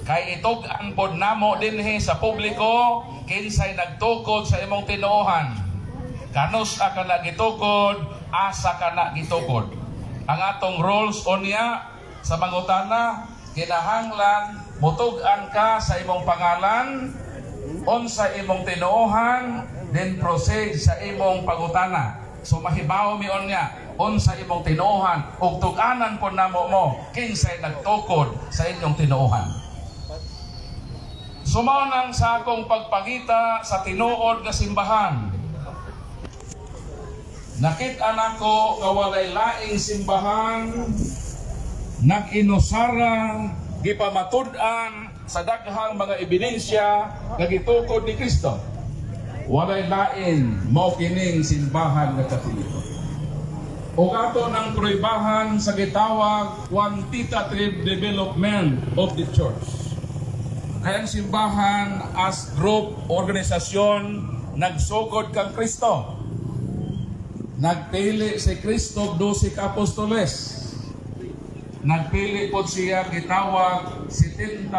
Kay itug-an pod namo dinhi sa publiko kinsay nagtukod sa imong tinuohan. Kanus ka na gitukod, asa ka na gitukod. Ang atong rules unya sa mangutana, kinahanglan mutug-an ka sa imong pangalan, unsa imong tinuohan, then proceed sa imong pangutana. So mahibaw mi unya, unsa imong tinuohan ug tug-anan pod namo mo kinsay nagtukod sa inyong tinuohan. Sumaw nang sa akong pagpangita sa tinuod nga simbahan. Nakit-an ako nga walay laing simbahan nag-inusara gipamatud-an sa daghang mga ebidensya nga gitukod ni Kristo. Walay lain mao kining simbahan nga Katoliko. O ato ng pruibahan sa gitawag quantitative development of the church. Kaya ang simbahan as group, organisasyon, nagsugod kang Kristo. Nagpili si Kristo 12 apostoles. Nagpili po siya gitawag 70,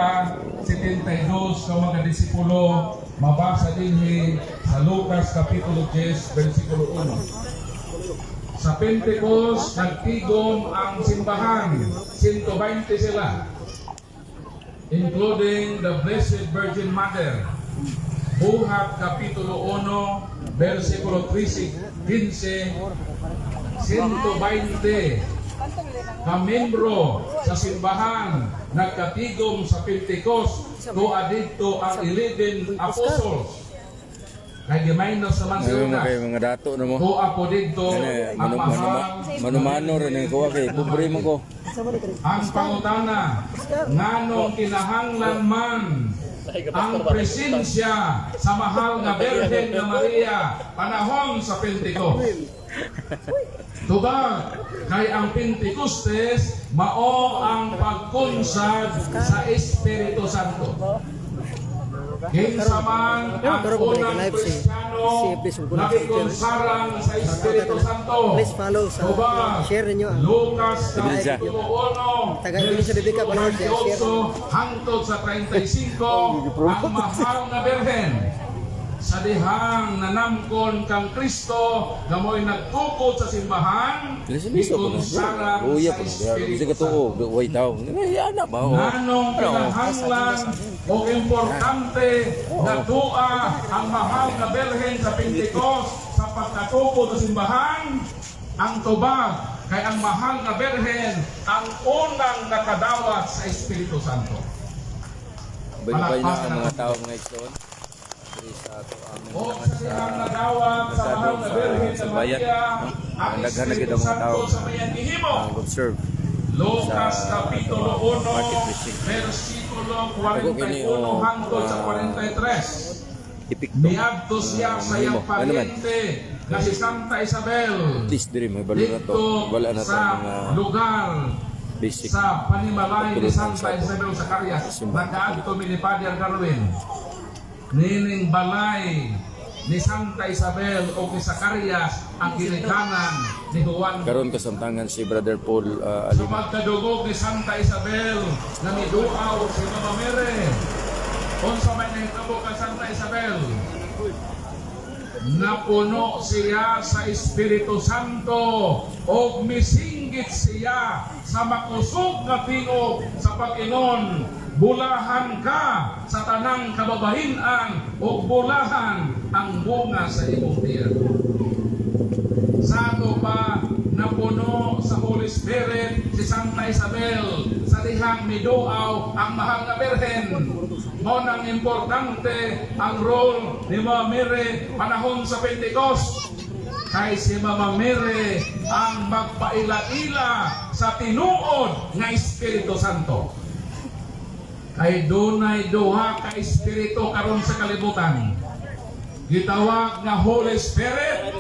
72 sa mga disipulo. Mabasa din sa Lucas Kapitulo 10, versikulo 1. Sa Pentecost, nagtigom ang simbahan. 120 sila, including the Blessed Virgin Mother. Buhat Kapitulo 1, versikulo 13, 120 kamembro sa simbahan nagkatigom sa Pentecost tuwa dito ang 11 apostles. Kay gimaynos naman sila mga dato na mo tuwa po dito ang mano rin ang kuha kay kubre mo ko ang pangutana nganong kinahanglan man ang presensya sa mahal nga Birhen na Maria panahon sa Pentecost. Tubag kay ang Pentecostes mao ang pagkunsad sa Espiritu Santo. Kinsa man ang unang Kristiyano nakikonsaran sa Espiritu Santo. Tubag Lucas Kapitulo 1 hangtod sa 35 ang mahal na Birhen sa dihang nanamkon kang Kristo nga mo'y nagtukod sa simbahan ikonsaran sa Espiritu Santo. Nanong kinahanglan o importante na dua ang mahal na Birhen sa Pentecost sa pagkatukod sa simbahan. Ang tubag kay ang mahal na Birhen ang unang nakadawat sa Espiritu Santo. Balipay na ang mga tao mga igsoon. O sa dihang nadawat sa mahal na Birhen sa Maria ang Espiritu Santo sa mayang gihimo. Lucas Kapitulo 1 versikulo 41 hangtod sa 43. Niadto siya sa iyang pariente na si Santa Isabel dito sa lugar sa panimalay ni Santa Isabel sa Carias. Nagkaadto ni Padre Carwin nining balay ni Santa Isabel o ni Zacarias ang ginikanan ni Juan. Karon kasamtangan si Brother Paul Alima. Sa pagkadugog ni Santa Isabel na miduaw si Mama Mary. Unsa man nahitabo ka Santa Isabel? Napuno siya sa Espiritu Santo o misinggit siya sa makusog na tingog sa Pag-inon. Bulahan ka sa tanang kababahinan o bulahan ang bunga sa imong tiyan. Sa ato pa napuno sa Holy Spirit si Santa Isabel sa dihang miduaw ang mahal na Birhen. Mo nang importante ang role ni Mama Mary panahon sa Pentecost. Kay si Mama Mary ang magpaila-ila sa tinuod nga Espiritu Santo. Kay dunay duha ka espiritu karon sa kalibutan. Gitawag nga Holy Spirit,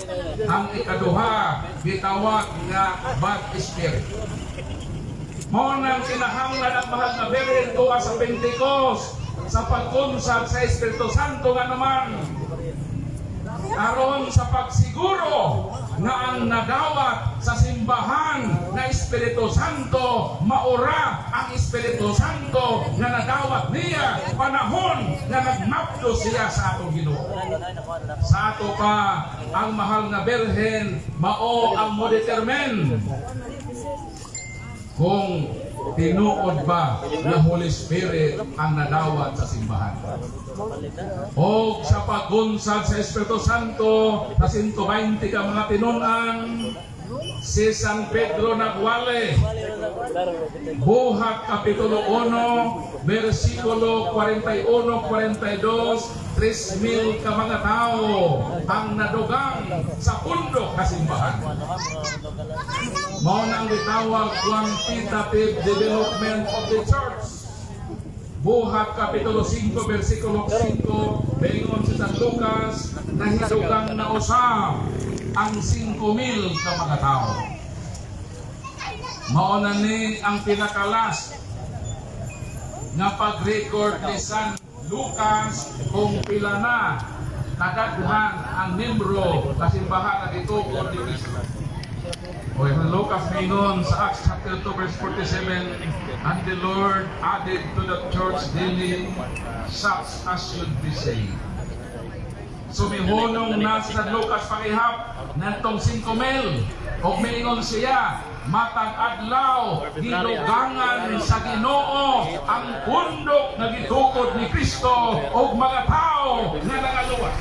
ang ikaduha gitawag nga Bad Spirit. Mao nang kinahanglan ang mahal na Birhen tuwa sa Pentecost sa pagkunsad sa Espiritu Santo nga naman aron sa pagsiguro nga ang nadawat sa simbahan na Espiritu Santo maura ang Espiritu Santo nga nadawat niya panahon nga nagmapto siya sa atong Ginoo. Sa ato pa ang mahal na Birhen mao ang mo determine kung tinuod ba na Holy Spirit ang nadawat sa simbahan. O sa paggunsad sa Espiritu Santo sa 120 ka mga tinunan, si San Pedro nagwali. Buhat Kapitulo 1, versikulo 41-42, 3,000 ka mga tao ang nadugang sa pundok na simbahan. Mao nang gitawag quantitative development of the church. Buhat Kapitulo 5, versikulo 5, bengon si San Lucas, nahidugang na usab ang 5,000 ka mga tao. Mao na ni ang pinakalas nga pag-record ni San Lucas kung pila na kadaghan ang membro sa simbahan na gitukod ni Cristo. O San Lucas mingon sa Acts chapter 2 verse 47, and the Lord added to the church daily such as should be saved. So mihunong na si San Lucas pakihap nantong 5,000 o mingon siya matag adlaw gidugangan sa Ginoo ang pundok nga gitukod ni Kristo og mga tao nga nangaluwas.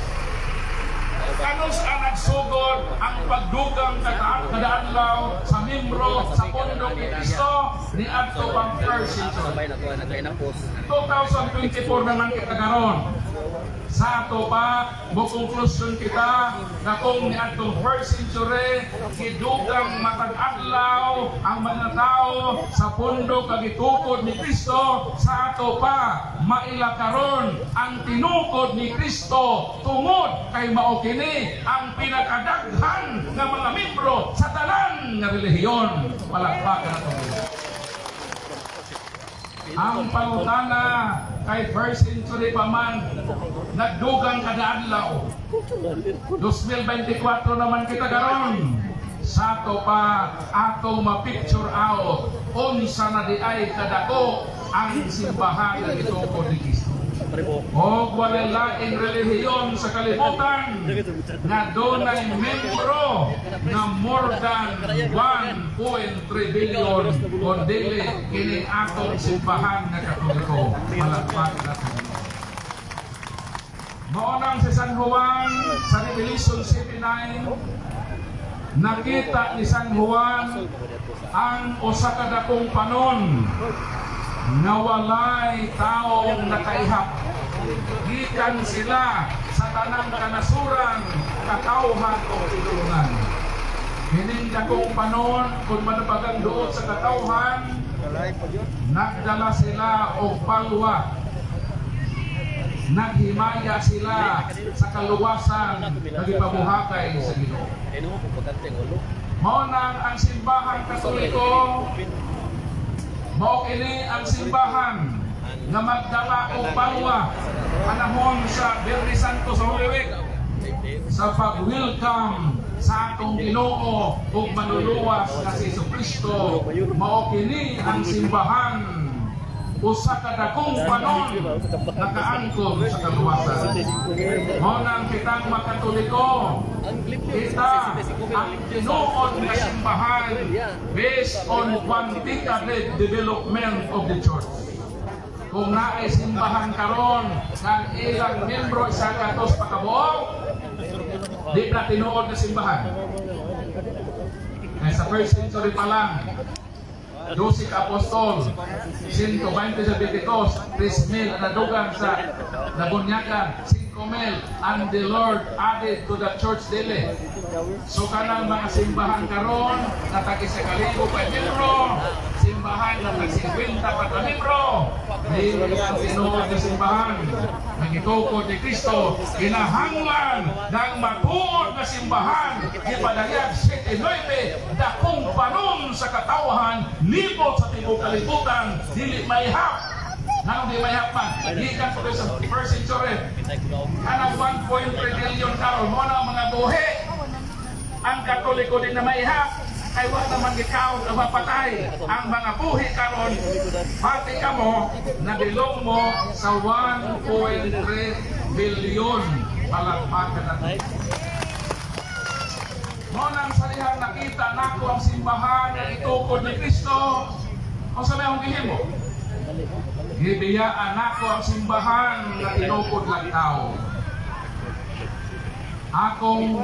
Kanos ang nagsugod ang pagdugang kada adlaw sa membro sa pundok ni Kristo ni adto pang first century. 2024 naman kita karon. Sa ato pa, mo-conclusion kita na kung ni atong first century, gidugang matag adlaw ang mga tao sa pundok nga gitukod ni Kristo, sa ato pa, mailakaron ang tinukod ni Kristo tungod kay mao kini ang pinakadaghan nga mga membro sa tanan nga relihiyon. Palakpakan nato. Ang pangutana kay first century pa man nagdugang kada adlaw. 2024 naman kita karon. Sa ato pa atong ma-picture out unsa na di ay kadako ang simbahan nga gitukod ni Kristo. O walay laing relihiyon sa kalibutan na dunay membro na more than 1.3 billion kundi kini atong simbahan na Katoliko. Palakpakan natin. Maunang si San Juan sa Revelation 7:9, nakita ni San Juan ang usa ka dakong panon nga walay taong nakaihap. Gikan sila sa tanang kanasuran, katawhan o silungan. Hining dakong panon kung manabagang doon sa katawhan, nagdala sila o palwa. Naghimaya sila sa kaluwasan nagipabuhakay sa Ginoo. Mao nang ang simbahan Katoliko, mao kini ang simbahan nga magdala og palwa panahon sa Biyernes Santo sa Holy Week sa pag-welcome sa atong Ginoo ug manluluwas nga si Jesucristo. Mao kini ang simbahan usa ka dakong panon nakaangkon sa kaluwasan. Mao nang kitang mga Katoliko, kita ang tinuod nga simbahan based on quantitative development of the church. Kung naay simbahan karon ng ilang membro isa katos pakabuok, di na tinuod na simbahan. Sa first century pa lang, 12 ka apostol, 120 sa Pentecost, 3,000 na dugang sa nabunyakan, 5,000, and the Lord added to the church daily. So kanang mga simbahan karon na tag 1,000 pa membro, simbahan na tag 50 pa membro, dili ang tinuod na simbahan nagitukod ni Kristo. Kinahanglan ng matuod na simbahan gipadayag 7-9 dakong panon sa katawhan libot sa tibuok kalibutan, dili mayhap. Nang di mayhap man, gikan sa first century kanang 1.3 billion karon mo na mga buhi ang Katoliko din na maihap kay wa naman gikaw na mapatay ang mga buhi karon pati kamo nabilong mo sa 1.3 bilyon palakpakan natin. Mo nang salihan nakita nako ang simbahan nga itukod ni Kristo. O sa may akong gihimo? Gibiyaan nako ang simbahan nga itukod lang tao. Akong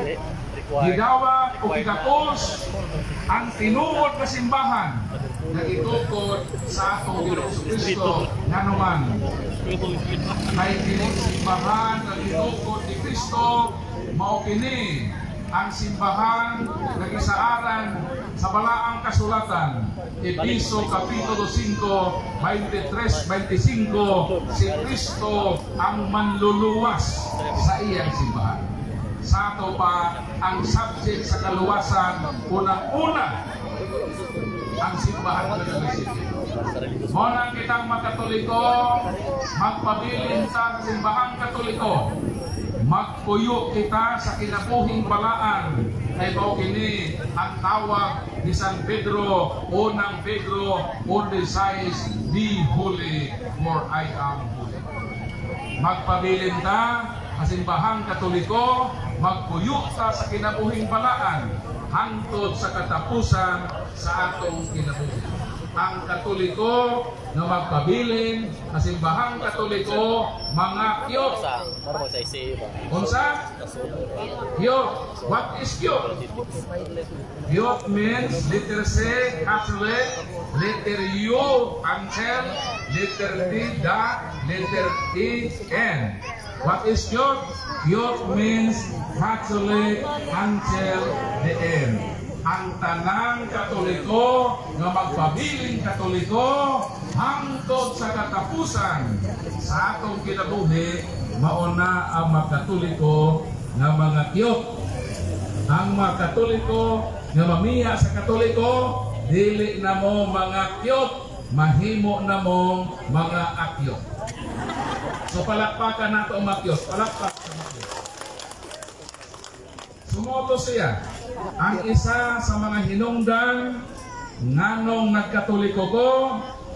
gigawa o gigapos ang tinuod na simbahan na itukod sa atong Ginoong Kristo nga naman. May kining simbahan na itukod ni Kristo mao kini ang simbahan na gisaaran sa balaang kasulatan Episo Kapitulo 5 23-25 si Kristo ang manluluwas sa iyang simbahan. Sa ato pa ang subject sa kaluwasan unang-una ang simbahan ng Katoliko. Muna kitang magkatoliko, magpabilin sa simbahan Katoliko. Magpuyo kita sa kinabuhing balaan kay mao kini ang tawag ni San Pedro, unang Pedro 1:6, be holy for I am holy. Magpabilin ta sa simbahang Katoliko, magpuyo ta sa kinabuhing balaan hangtod sa katapusan sa atong kinabuhi. Ang Katoliko na magpabilin sa simbahang Katoliko mga kiyot. Unsa? Kiyot. What is kiyot? Kiyot means letter C, Catholic, letter U, Angel, letter D, Da, letter E, N. What is kiyot? Kiyot means Catholic, Angel, the N. Ang tanang Katoliko nga magpabiling Katoliko hangtod sa katapusan sa atong kinabuhi mauna ang mga Katoliko nga mga kiyot. Ang mga Katoliko nga mamiya sa Katoliko dili na mo mga kiyot, mahimo na mo mga akyot. So palakpakan nato ang mga kiyot, palakpak sa mga kiyot. Sumoto siya. Ang isa sa mga hinungdan nganong nagkatoliko ko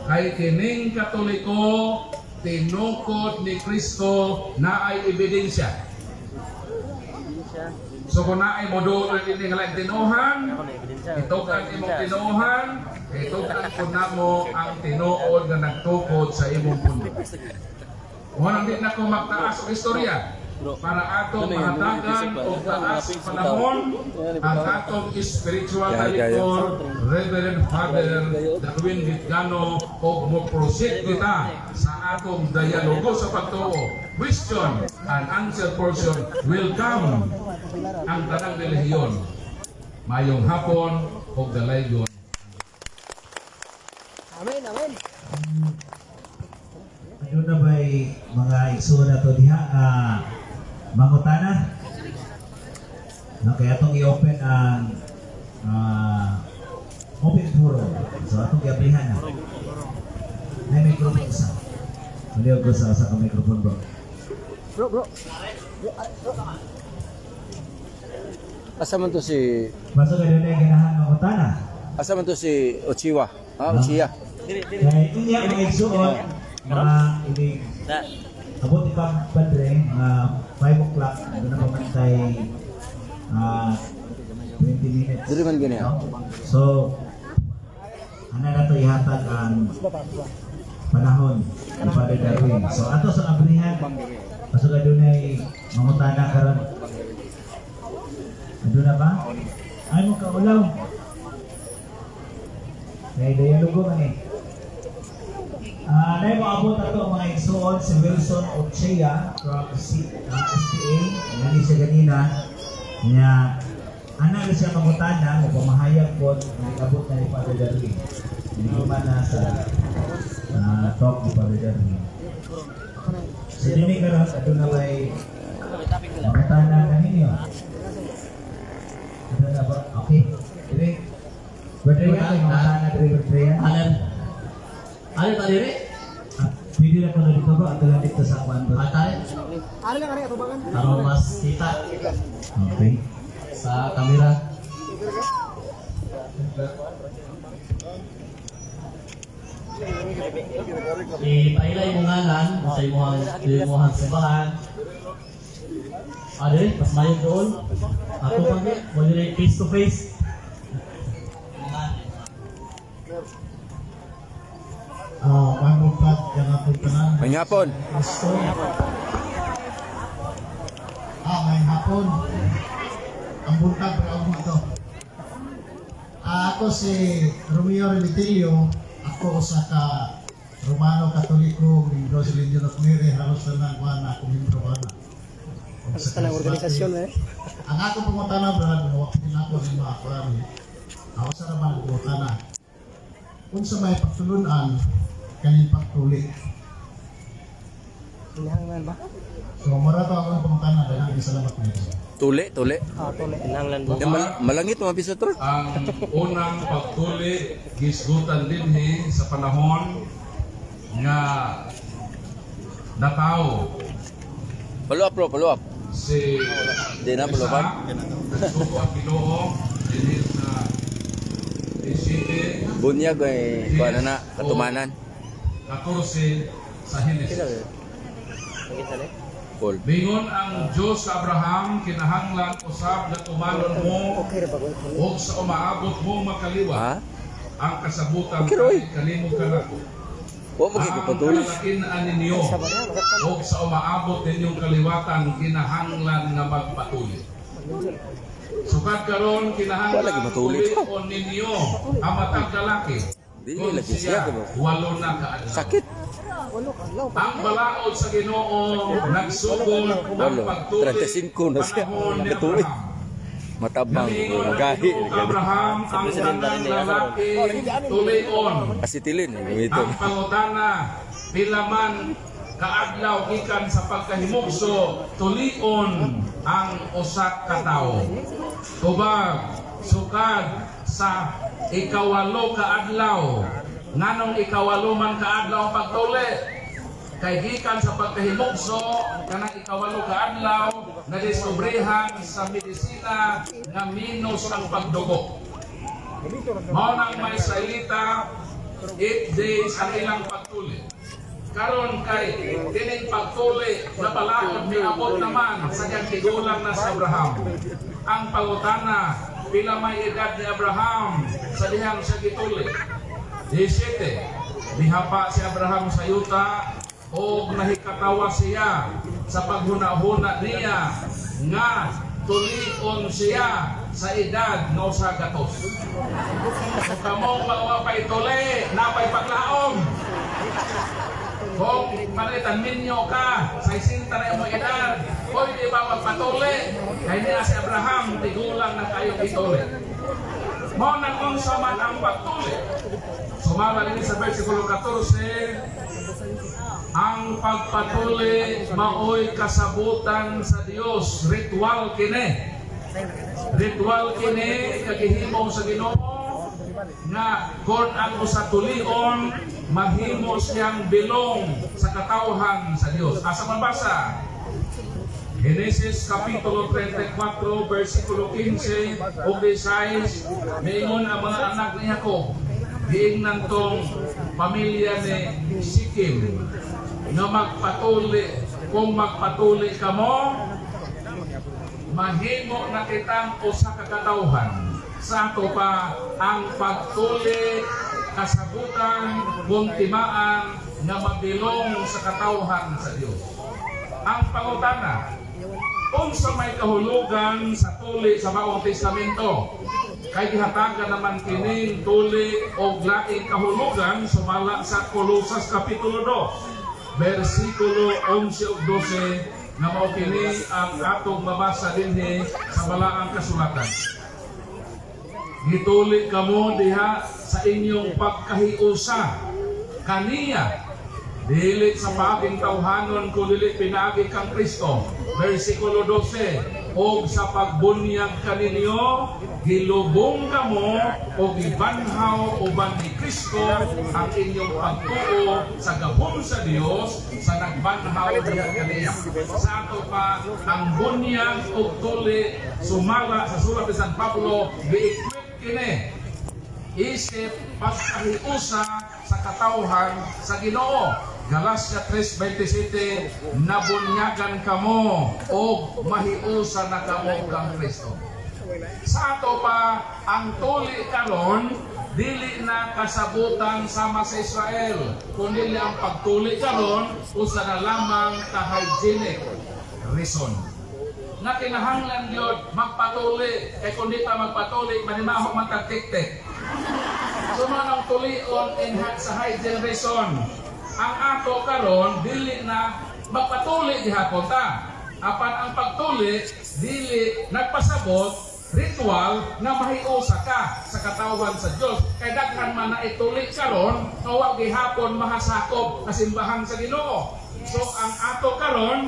kay kining Katoliko tinukod ni Kristo na ay ebidensya. So kung na ay modulo ini nga tinuhan, itukan imong tinuhan, itukan ko na mo ang tinuod na nagtukod sa imong puno. Mo di na ko magtaas og istorya. Para atong mahatagan o taas panahon ang atong spiritual director Reverend Father Darwin Vitgano o mo-proceed kita sa atong dialogo sa pagtuo. Question and answer portion will come ang tanang relihiyon. Mayong hapon o dalaygon. Amen, amen. Ano na ba'y mga iksuna to diha mangutana? Kaya itong i-open ang open forum. So itong i-abrihan na. May microphone isa. Maliog ko sa microphone bro. Bro. Asa man to si Masuk ka doon yung ganahan mangutana. Asa man to si Uchiwa? Uchiya. Kaya inya mga iksuon mga ilig abot ipang padre, 5 o'clock, doon na pamantay 20 minutes. Dili man gani. So, ano na ito ihatag ang panahon ni Father Darwin. So, ato sa abrihan, pasok ka doon ay mangutana karon. Doon na ba? Ay mo kaulaw. May dialogo man eh. Dahil maabot ato ang mga igsoon si Wilson Ochea from STA, nani siya ganina niya ana siya mangutana o pamahayag po nag-abot na ni Father Darwin. Hindi man na sa talk ni Father Darwin. So dini karon ato na may mangutana kaninyo. Ito na ba? Okay. Dili. Berarti may mangutana diri berarti. Ano tadi re? Pwede na ko na dito ba? At lang dito sa kwan ba? Atay. Ano lang ito ba kan? Taro mas kita Okay. sa kamera. Ipailay mo ngalan sa imuhang simbahan. Ade, pas mayog doon. Ako kami, mo nyo face to face. Pangumpat yang ako tanan. May hapon. Gusto. May hapon. Ang buntag para ako ito. Ako si Romeo Remitelio. Ako sa Romano Katoliko ng Rosalindon of Mary. Halos na nang ako membro ko na. Sa ng organisasyon Ang ako pangutana brad, wakil ako ng mga kurami. Ako sa naman pangutana. Kung sa may pagtulunan, kanin pagtuli. Inahanglan ba? So, marato ako ng pangutana, dahil ang salamat nito. Tuli. Tuli. Inahanglan ba? Malangit mga pisotol. Ang unang pagtuli gisgutan din sa panahon nga natao Follow up. si Di na, follow up. suko ang Ginoo din sa isite Bunyag ay kuha na katumanan. 14 sa Henesis. Paul. Bingon ang Diyos sa Abraham, kinahanglan usab na tumanon mo o sa umaabot mo makaliwa Ha? ang kasabutan Okay, Roy. kalimog ka na. Huwag mo Ang kikipatuloy. kalalakinan ninyo o sa umaabot ninyong kaliwatan, kinahanglan nga magpatuloy. Sukat karon Wala kinahanglan lagi matuloy. tulion ninyo ang matag lalaki. Dili Kung lagi siya siya, diba? walo na kaadlaw. Sakit. Ang balaod sa Ginoo nagsugod ang Walo. pagtuloy 35 na siya. panahon ni Nakatuloy. Abraham. Matabang. Namingon ang Magahi. Ginoo Abraham ang tanang lalaki tulion. Asitilin. Ito. Ang pangutana pila man kaadlaw gikan sa pagkahimugso tulion ang usa ka tawo. Kubag sukad sa ikawalo ka adlaw. Nganong ikawalo man ka adlaw ang pagtuli? Kay gikan sa pagkahimugso kanang ikawalo ka adlaw nadiskubrihan sa medisina nga minus ang pagdugo. Mao nang may Israelita 8 days ang ilang pagtuli. Karon kay kining pagtuli na balaod miabot naman sa tigulang na sa Abraham. Ang pangutana pila may edad ni Abraham sa dihang siya gituli. 17. Nihapa si Abraham sa yuta o nahikatawa siya sa paghuna-huna niya nga tulion siya sa edad nga usa ka tos. Kung kamong mawapay tuli, napay paglaom. Kung palitan minyo ka sa 60 na imong edad, pwede ba magpatuli? Kaya niya si Abraham, tigulang na kayo ituli. Mao nang unsa man ang pagtuli. Sumala din sa versikulo 14, ang pagpatuli maoy kasabutan sa Dios, ritual kini. Ritual kini kagihimo sa Ginoo nga kon ang usa tulion mahimo siyang bilong sa katawhan sa Dios. Asa man basa? Genesis Kapitulo 34, versikulo 15 o 16, mayon ang mga anak ni Jacob, giingnan tong pamilya ni Sikim, nga magpatuli, kung magpatuli ka mo, mahimo na kitang usa ka katawhan. Sa ato pa ang pagtuli, kasabutan, kung timaan, nga mabilong sa katawhan sa Dios. Ang pangutana, unsa may kahulugan sa tuli sa Baong Testamento? Kay gihatagan naman kining tuli o laing kahulugan sumala sa Kolosas Kapitulo 2, versikulo 11 ug 12, nga mao kini ang atong mabasa dinhi sa balaang kasulatan. Gituli kamo diha sa inyong pagkahiusa kaniya dili sa paaging tawhanon kung dili pinaagi kang Kristo. Versikulo 12, og sa pagbunyag kaninyo gilubong kamo o gibanhaw uban ni Kristo ang inyong pagtuo sa gahom sa Dios sa nagbanhaw diha kaniya. Sa ato pa ang bunyag og tuli sumala sa sulat ni San Pablo gi-equip kini isip pagkahiusa sa katawhan sa Ginoo. Galacia 3:27, nabunyagan kamo o mahiusa na kamo kang Kristo. Sa ato pa ang tuli karon dili na kasabutan sama sa Israel, kundi ang pagtuli karon usa na lamang ka hygienic reason. Na kinahanglan gyud magpatuli, kay kundi ta magpatuli manimaho man ta tik-tik. So manang tulion sa hygiene reason. Ang ato karon dili na magpatuli gihapon ta. Apan ang pagtuli dili nagpasabot ritual nga mahiusa ka sa katawhan sa Dios. Kay daghan man na ituli karon nga wa gihapon mahasakop na simbahan sa Ginoo. So ang ato karon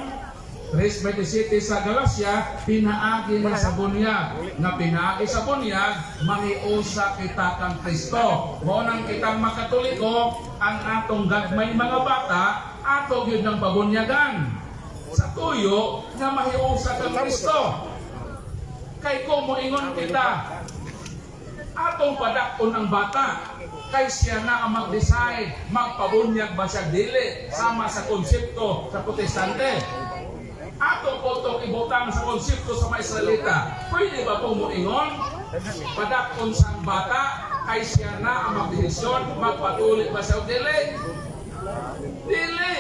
3:27 sa Galacia, pinaagi na sa bunyag. Nga pinaagi sa bunyag, mahiusa kita kang Kristo. Mao nang kitang makatoliko, ang atong gagmay mga bata, ato gyud ng pabunyagan. Sa tuyo, nga mahiusa kang Kristo. Kay kung moingon kita, atong padakon ang bata, kay siya na ang mag-decide, magpabunyag ba siya dili, sama sa konsepto sa Protestante. Ato po itong ibutang sa konsepto sa mga Israelita. Pwede ba po moingon? Padakon sa bata, kay siya na ang magdesisyon, magpatuloy ba siya o dili? Dili!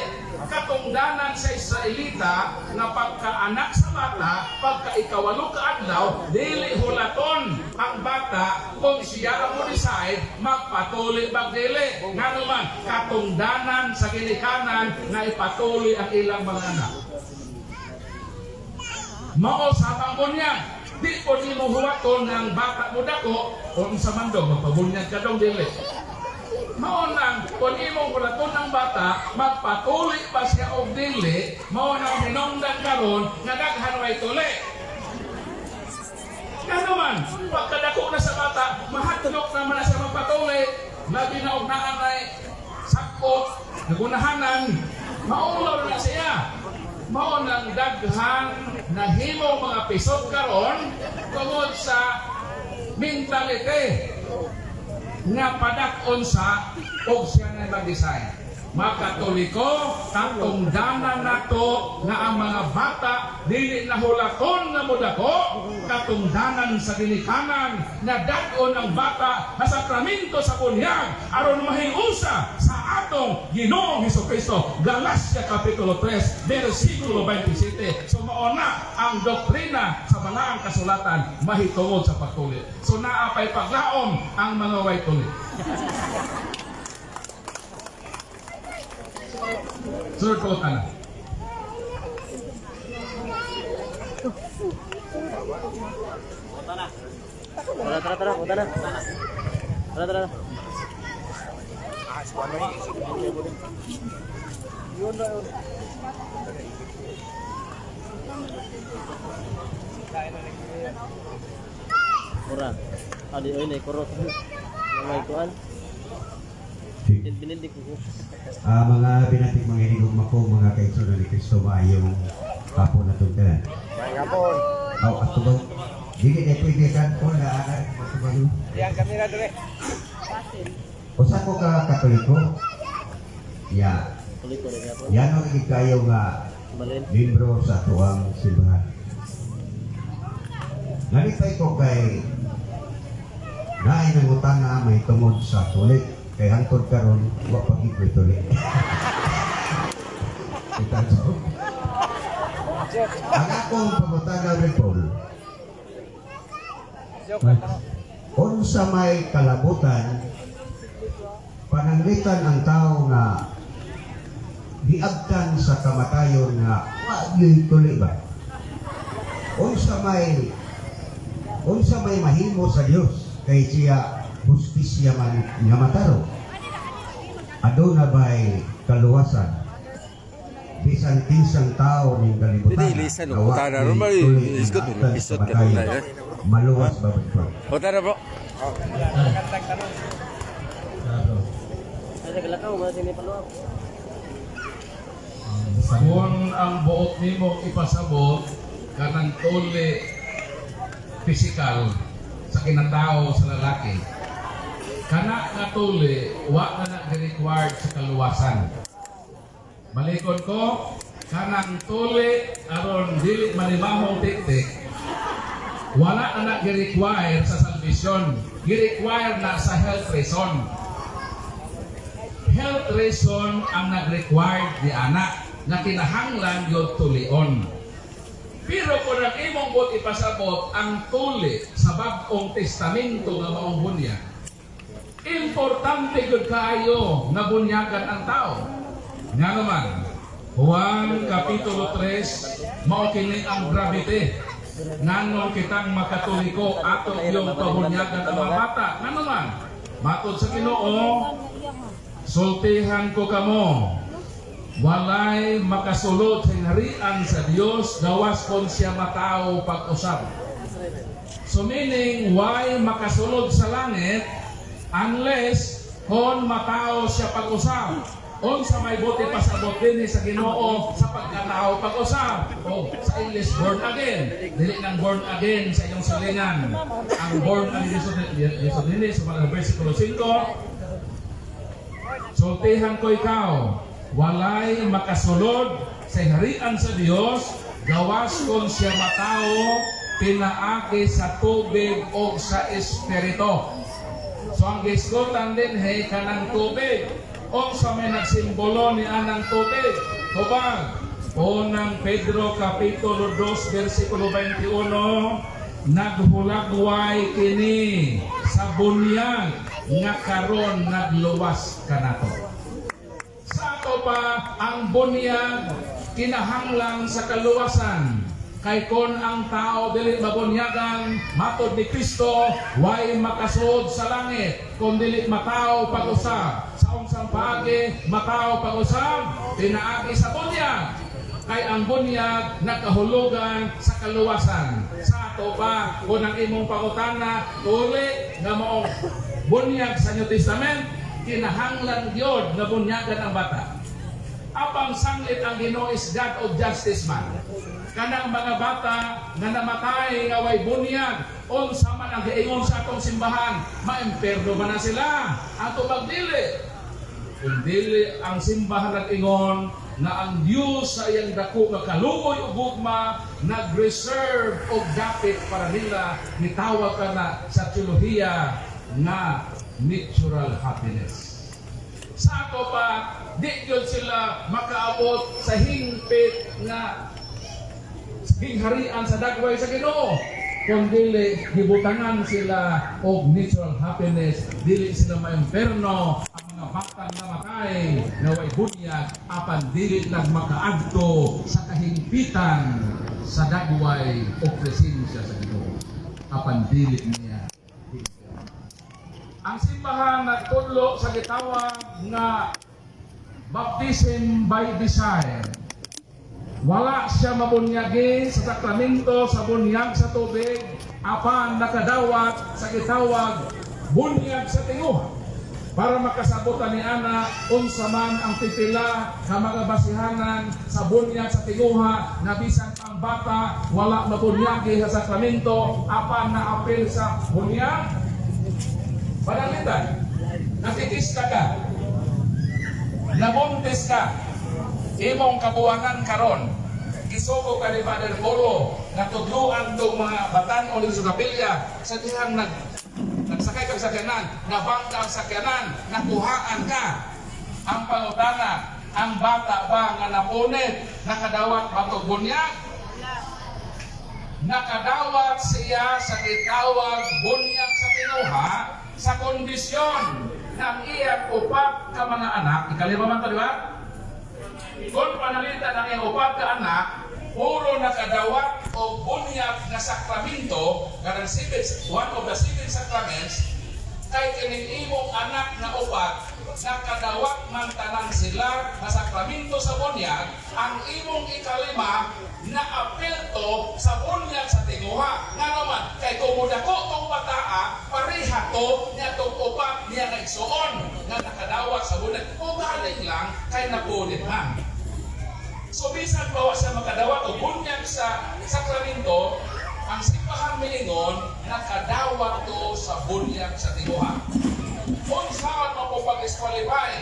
Katungdanan sa Israelita na pagkaanak sa bata, pagka ikawalo ka adlaw, dili hulaton ang bata kung siya ang decide, magpatuloy ba dili? Nga naman, katungdanan sa ginikanan na ipatuloy ang ilang mga anak. Mao sa pangbunyag, di po di mo huwaton ng bata mo dako, kung sa mandong magpabunyag ka dong dili. Mao nang kung imong hulaton ng bata, magpatuloy pa siya o dili, mao nang hinungdan karon nga daghan way tuli. Nga naman, pagkadako na sa bata, mahatlok naman na siya magpatuloy, labi na ugnaan ay sakot, nagunahanan, maulaw na siya. Mao nang daghan na himo mga pisot karon tungod sa mentality nga padakon sa og siya na mag-design. Makatoliko, katungdanan nato nga ang mga bata dili nahulaton nga modako, katungdanan sa ginikanan na dag-on ang bata na sakramento sa bunyag aron mahiusa sa atong Ginoong Hesukristo. Galacia kapitulo 3 bersikulo 27. So mao na ang doktrina sa balaang kasulatan mahitungod sa pagtuli. So naapay paglaom ang mga way tuli. Sunod ko ka na. Tara. Kurang. Adi ini korot. May kuan. Binindik ko. Mga binatik mga hinigugma ko, mga kaigsoon ni Kristo, maayong hapon na tugtanan. Maayong hapon. Ato ba? Dili na pwede kan ko na anak. Yang kamera dulu. Usa ko ka Katoliko. Ya. Yan ang ikayo nga membro sa tuwang simbahan. Nalipay ko kay naay nangutang na may tungod sa tulik. Kay hangtod karon wa pa gid tulik. Ang akong pangutana ni Paul. Kung sa may kalabutan, pananglitan ang tao nga diagkan sa kamatayon nga wa gyud tuli ba? Kung sa may mahimo sa Dios kay siya justisya man nga mataro. Aduna ba'y kaluwasan bisan kinsang tao ning kalibutan. Hindi lisan no. Utara ron ba isgot no episode ka na. Maluwas ba ba? Utara bro. Ada kelakau masih ni peluang. Kung ang buot nimo ipasabot kanang tuli physical sa kinatao sa lalaki, kana nga tuli wa na required sa kaluwasan. Malikon ko, kanang tuli aron dili manimahong tiktik, wala na gi-require sa salvation, gi-require na sa health reason. Health reason ang nag-required di anak na kinahanglan yun tulion. Pero kung ang imong bot ipasabot ang tuli sa bagong testamento nga maong bunyag, importante yun kayo na bunyagan ang tao. Nga naman, Juan Kapitulo 3, mao kini ang gravity. Nganon kitang makatoliko ato yung pabunyagan ang mga bata. Nga naman, matod sa Ginoo, sultihan ko kamo, walay makasulod sa harian sa Dios gawas kon siya matao pag-usab. So meaning, why makasulod sa langit unless kon matao siya pag-usab. Unsa may buti pasabot din sa Ginoo sa pagkatao pag-usab. O sa English, born again. Dili nang born again sa iyong silingan. Ang born again Yeso din sa mga versikulo 5. Sultihan ko ikaw, walay makasulod sa harian sa Dios gawas kon siya matao pinaagi sa tubig o sa espiritu. So ang gisgotan din kanang tubig o sa may nagsimbolo ni anang tubig. Hubag, unang Pedro Kapitulo 2 versikulo 21, naghulagway kini sa bunyag nga karon nagluwas kanato. Sa ato pa ang bunyag kinahanglang sa kaluwasan. Kay kon ang tao dili mabunyagan matod ni Kristo, way makasud sa langit kon dili matao pag-usab. Sa unsang paagi matao pag-usab, pinaagi sa bunyag. Kay ang bunyag nakahulugan sa kaluwasan. Sa ato pa kung ang imong pangutana tuli nga maong bunyag sa New Testament, kinahanglan gyud na bunyagan ang bata. Apang sanglit ang Ginoo is God of justice man. Kanang mga bata nga namatay nga way bunyag, unsa man ang giingon sa atong simbahan, maimperno man na sila ato magdili. Kung dili ang simbahan nag-ingon na ang Dios sa iyang dako nga kaluoy ug gugma nag-reserve og dapit para nila, gitawag ka na sa teolohiya nga natural happiness. Sa ato pa, di yun sila makaabot sa hingpit nga gingharian sa dagway sa Ginoo. Kung dili gibutangan sila og natural happiness, dili sila maimperno. Ang mga batang namatay na way bunyag apan dili lang makaadto sa kahingpitan sa dagway o presensya sa Ginoo. Apan dili niya. Ang simbahan nagtudlo sa gitawag nga baptism by desire. Wala siya mabunyagi sa sakramento sa bunyag sa tubig, apan nakadawat sa gitawag bunyag sa tinguha. Para makasabutan ni ana unsa man ang pipila nga mga basihanan sa bunyag sa tinguha na bisan ang bata wala mabunyagi sa sakramento apan naapil sa bunyag. Panalitan, nakikista ka, nabuntis ka, imong kabuangan karon, isugo ka ni Father Polo, natudluan itong mga batan o ng sugapilya, sa dihang nagsakay kang sakyanan, nabangka ang sakyanan, nakuhaan ka. Ang pangutana, ang bata ba nga napunit, nakadawat ba ito bunyag? Nakadawat siya sa gitawag bunyag sa tinuha, sa kondisyon ng iyang upat ka mga anak. Ikalima man ito, di ba? Kung panalitan ng iyang upat ka anak, puro nakadawat o bunyag na sakramento, karang one of the seven sacraments, kay kining imong anak na upat, nakadawat man tanan sila na sakramento sa bunyag, ang imong ikalima na apelto sa bunyag sa tinguha. Nga naman, kay kumudako itong bataa, pareha to niya itong upat niya nagsuon na nakadawat sa bunyag. O galing lang kay napunit man. So bisan bawa siya makadawat o bunyag sa sakramento, ang simbahan milingon nakadawat to sa bunyag sa tinguha. disqualify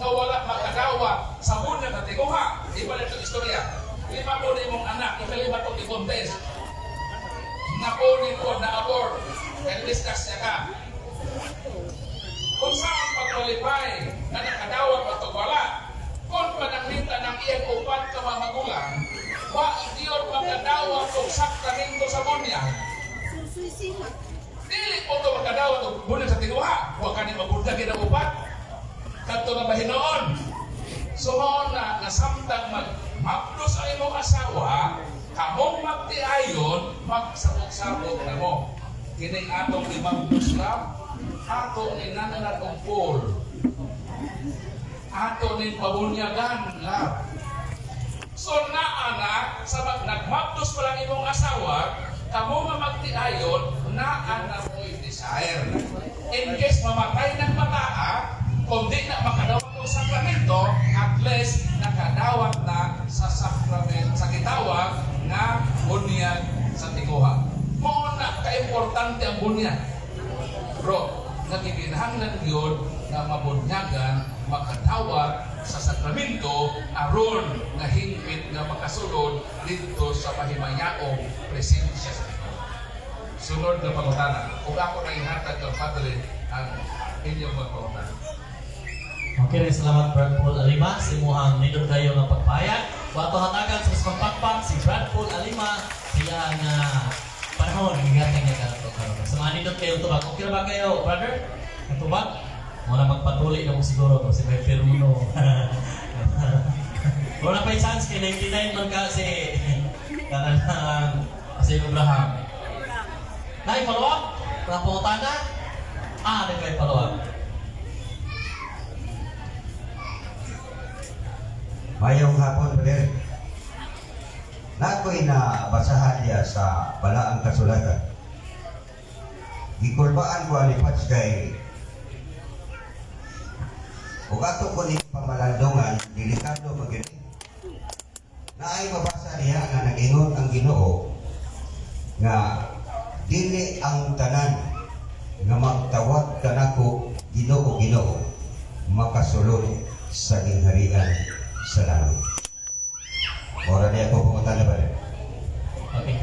nga wala makadawa sa bunyag na tiguha. Iba na itong istorya. 5 po na imong anak, ikalima itong i-contest. Nakunin ko na abort. And discuss niya ka. Kung saan pag-qualify na nakadawa pa ito wala, kung pananglinta ng iyang upat ka mga magulang, wa iyon magkadawa kung sakranin ko sa bunyag. Dili po ito magkadawa kung bunyag sa tiguha. Huwag ka ni mabuntagin ang upat. Kanto na bahinoon. So na nasamtang magmaplos ang imong asawa, kamong magtiayon, magsabot-sabot na mo. Kining atong 5 lang, ato ni nananat ang Paul. Ato ni pabunyagan lang. So anak, sa nagmaplos pa lang imong asawa, kamo magtiayon, anak mo'y desire. In case mamatay ng mataa, kung di na makadawat ng sakramento, at least nakadawat na sa sakramento, sa kitawag na bunyag sa tiguha. Muna ka-importante ang bunyag. Bro, nagiginahanglan yun na mabunyagan, makadawat sa sakramento, aron na hingpit na makasulod dito sa pahimayaong presensya sa tiguha. Sunod na pangutana. Kung ako na ihatag ng Padre ang inyong pangutana. Okay, salamat Brad Paul Alima. Simuhang nindot kayo ng pagpayag. Bato hatagan sa pagpakpak si Brad Paul Alima. Siya nga panahon, higatang niya ka. Sa mga nindot kayo tubag. Okay na ba kayo, brother? Ang tubag? Muna magpatuloy na mo siguro kasi may Peruno. Wala pa yung chance kay 99 man kasi kanang si Abraham. Nay, follow up? Mga pangutana? Ano kayo follow up? Mayong hapon, brother. Nako'y nabasahan niya sa balaang kasulatan. Gikulbaan ko ang ipats kay kung ato ko ni pamalandungan, delikado magiging. Naay mabasa niya nga nag-ingon ang Ginoo nga dili ang tanan nga magtawag kanako Ginoo Ginoo makasulod sa gingharian sa langit. Ora niya po pumunta na ba rin? Okay.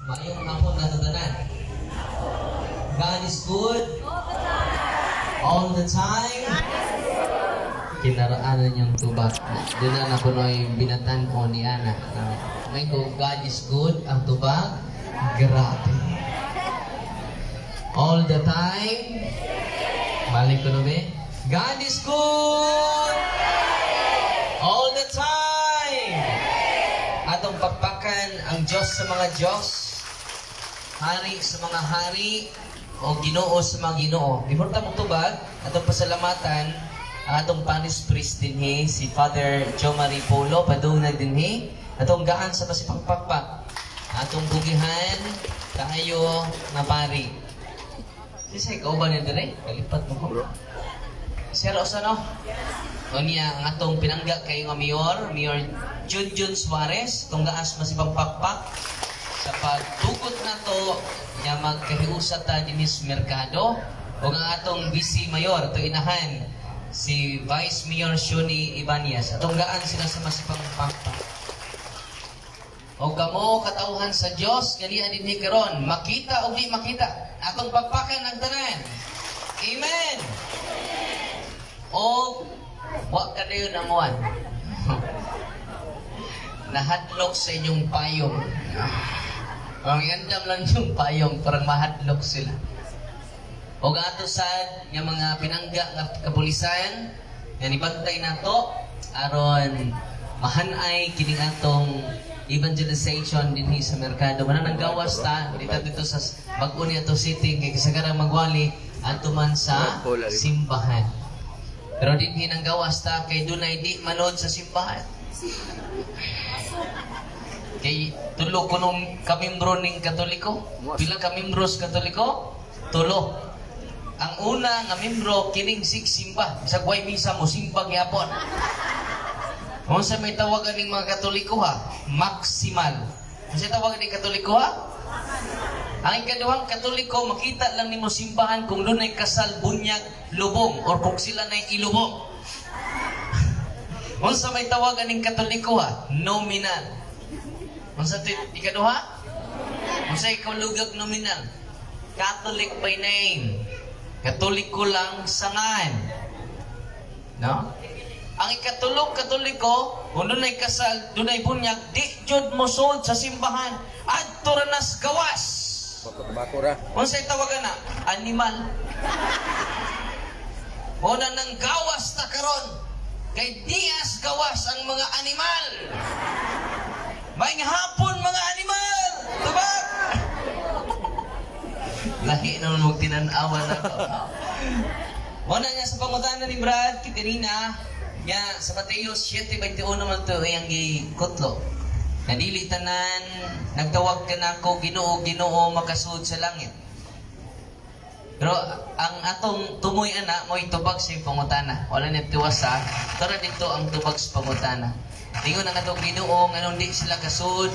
Mayong hapon na tatanan. God is good all the time. Kinaraanan niyang tubag. Doon na napunoy binatan ko ni Ana. May ko, God is good, ang tubag, grabe. All the time. Balik ko namin. God is good all the time. Atong pagpakan ang Diyos sa mga Diyos, hari sa mga hari, o Ginoo sa mga Ginoo. Importa mong tubag, atong pasalamatan, atong Panis Priest dinhi, si Father Jo Marie Polo, padungnan dinhi, atong gaan sa pasipagpakpak, atong bugihan, kayo na pari. Sisay, kauban yun din eh, kalipat mo ko. Sir Osano, o niya ang atong pinangga kayo nga Mayor Junjun Suarez, itong gaas masipagpakpak, sa pagtugot na to, niya magkahiusat ta dinis merkado, o nga atong Vice Mayor, ito inahan, si Vice Mayor Shuni Ibanez, atong gaan sila sa masipagpakpak. O kamo katauhan sa Dios ganian dinhi karon, makita o di makita, atong pagpakan ang tanan. Amen. O wa ka dayon amuan. Nahadlok sa inyong payong. Ang andam lang yung payong parang mahadlok sila. O gato sad nga mga pinangga nga kapulisan nga nibantay nato aron mahanay kining atong evangelization dinhi sa merkado. Manang gawas ta dito sa bag-o ni ato city kay kasagarang magwali adto man sa simbahan. Pero dinhi nang gawas ta kay dunay di manod sa simbahan. Kay tulo kunong kamimbro ning Katoliko. Pila ka membros Katoliko? Tulo. Ang una nga membro kining simba. Bisag way misa mo simba gyapon. Kung sa may tawagan ng mga Katoliko ha, maksimal. Kasi tawagan ng Katoliko ha? Ang ikaduhang Katoliko, makita lang nimo simbahan kung doon ay kasal, bunyag, lubong, or kung sila na ilubong. Unsa may tawagan ng Katoliko ha? Nominal. Unsa ikaduha? Unsa ikaw lugag nominal? Catholic by name. Katoliko lang sangan. No? Ang ikatulog Katoliko, kung doon ay kasal, doon ay bunyag, di jud mo sud sa simbahan. Adto ra nas gawas. Bako ra. Unsay tawagan na? Animal. Una nang gawas ta karon. Kay dias gawas ang mga animal. Maing hapon mga animal. Tubag. Lahi naman mong tinanawan na to. Una nga sa pangutanan ni Brad Kitirina, nga sa Mateo 7:21 naman to ang gikutlo. Nadili tanan, nagtawag ka na ako, Ginoo, Ginoo, makasud sa langit. Pero ang atong tumoy ana mo itubag sa pangutana. Wala ni tiwasa, tara dito ang tubag sa pangutana. Tingon ang atong Ginoo nganong di sila kasud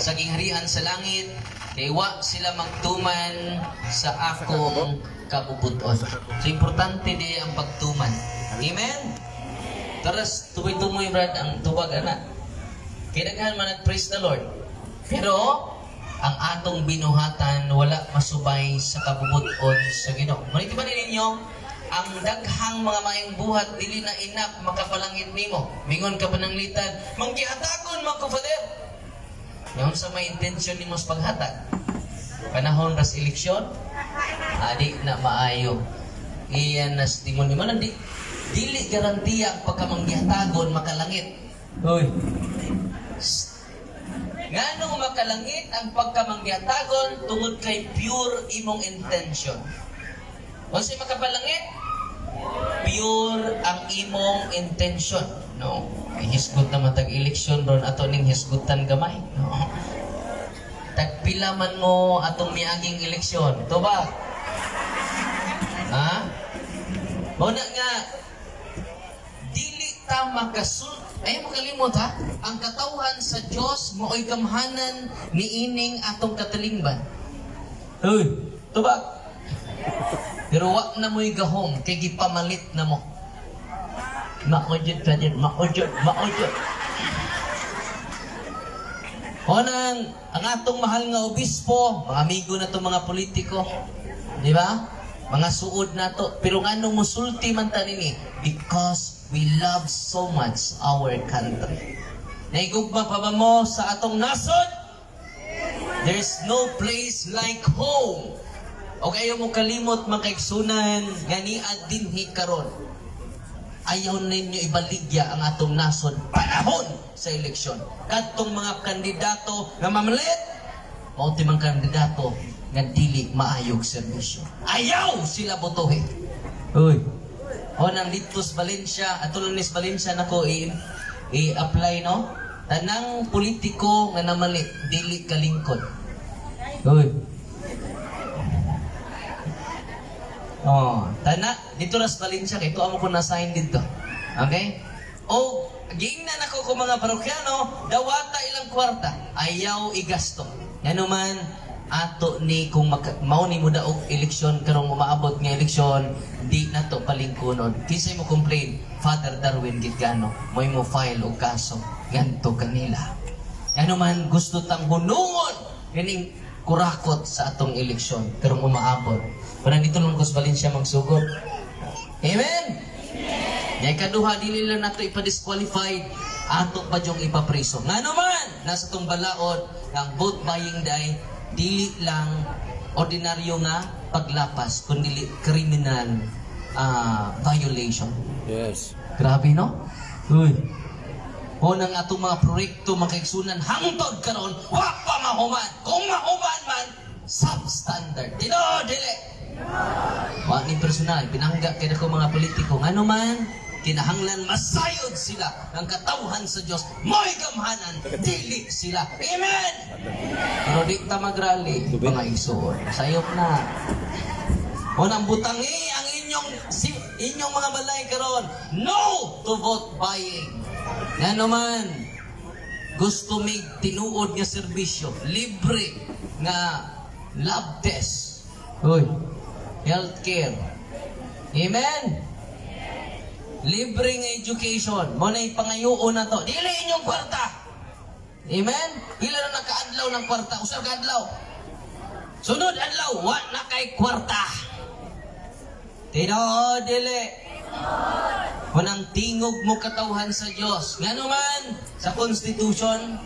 sa gingharihan sa langit, kay wa sila magtuman sa akong kabubuton. So importante di ang pagtuman. Amen. Taras tumoy-tumoy brad ang tubag ana. Kinagahan man nag-praise the Lord. Pero, ang atong binuhatan wala masubay sa kabubuton sa Ginoo. Maniti ba ninyo, ang daghang mga mayong buhat, dili na inak makapalangit nimo. Mingon ka pananglitan, manggihatagon man ko, Father. Ngayon sa may intensyon nimo sa paghatag. Panahon ras eleksyon, adi na maayo. Iyan nas tingon nimo, dili garantiya ang pagkamanggihatagon makalangit. Hoy. Ngano makalangit ang pagkamangyatagon tungod kay pure imong intention. Unsay makapalangit? Pure ang imong intention, no? Ay hisgot na matag eleksyon ron ato ning hisgutan gamay, no? Tagpila man mo atong miaging eleksyon, to ba? Ha? Muna nga dili ta makasul. Ay mo kalimot ha, ang katawhan sa Dios mao'y gamhanan ni ining atong katalingban. Uy, tubag. Pero wa na mo'y gahom kay gipamalit na mo. Maujud ka din, maujud. Honang ang atong mahal nga obispo, mga amigo na to mga politiko, di ba? Mga suod na to, pero ngano musulti man ta nini? Because we love so much our country. Naigugma pa ba mo sa atong nasod? There's no place like home. O kayo mo kalimot makaigsunan ganiad dinhi karon. Ayaw ninyo ibaligya ang atong nasod panahon sa eleksyon. Kadtong mga kandidato nga mamalit, mao ti mga kandidato nga dili maayog serbisyo. Ayaw sila botohin. Uy. O nang Litus Valencia, Atulunis Valencia nako i-apply, no? Tanang politiko nga namali, dili kalingkod. Uy. Oh, tana dito ras Valencia kay tuwa mo ko na-sign dito. Okay? O giingnan nako ko mga parokyano, dawata ilang kwarta, ayaw igasto. Ano man ato ni kung mao ni mo daog eleksyon karong umaabot nga eleksyon, di nato palingkunon. Kisay mo complain, Father Darwin Gitgano, mo file og kaso nganto kanila. Ano man gusto tang hunungon kining kurakot sa atong eleksyon karong umaabot. Para dito lang Gus Valencia magsugod. Amen. Nga kaduha dili lang nato ipa-disqualified, ato pa jong ipapriso. Ngano man nasa tong balaod ang vote buying day, dili lang ordinaryo nga paglapas kundi criminal violation. Yes. Grabe no? Uy. O nang atong mga proyekto makaigsunan hangtod karon wa pa mahuman. Kung mahuman man substandard. Dili. Wa ni personal pinangga kay dako mga politiko ngano man kinahanglan masayod sila ang katawhan sa Dios. Mo'y gamhanan dili sila. Amen. Pero di ta magrally mga igsoon. Sayop na. O nang butangi ang inyong mga balay karon. No to vote buying. Ngano man gusto mig tinuod nga serbisyo, libre nga lab test. Uy, healthcare. Amen? Libreng education. Mo na ipangayoon na to. Dili inyong kwarta. Amen? Pila na nakaadlaw ng kwarta. Usar ka adlaw. Sunod adlaw, wa na kay kwarta. Tino, dili. Kunang tingog mo katawhan sa Diyos. Nga naman, sa Constitution,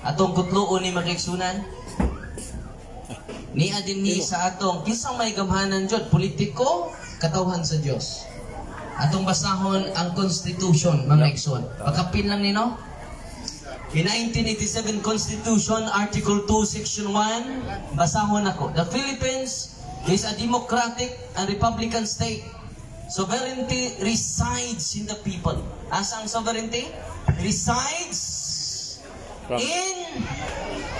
atong kutloon ni makiksunan, ni adin ni sa atong, kisang may gamhanan Diyos, politiko, katawhan sa Diyos. Atong basahon ang Constitution, mga ikson. Pagkapin lang nino. In 1987 Constitution, Article 2, Section 1, basahon ako. The Philippines is a democratic and republican state. Sovereignty resides in the people. Asa ang sovereignty? Resides in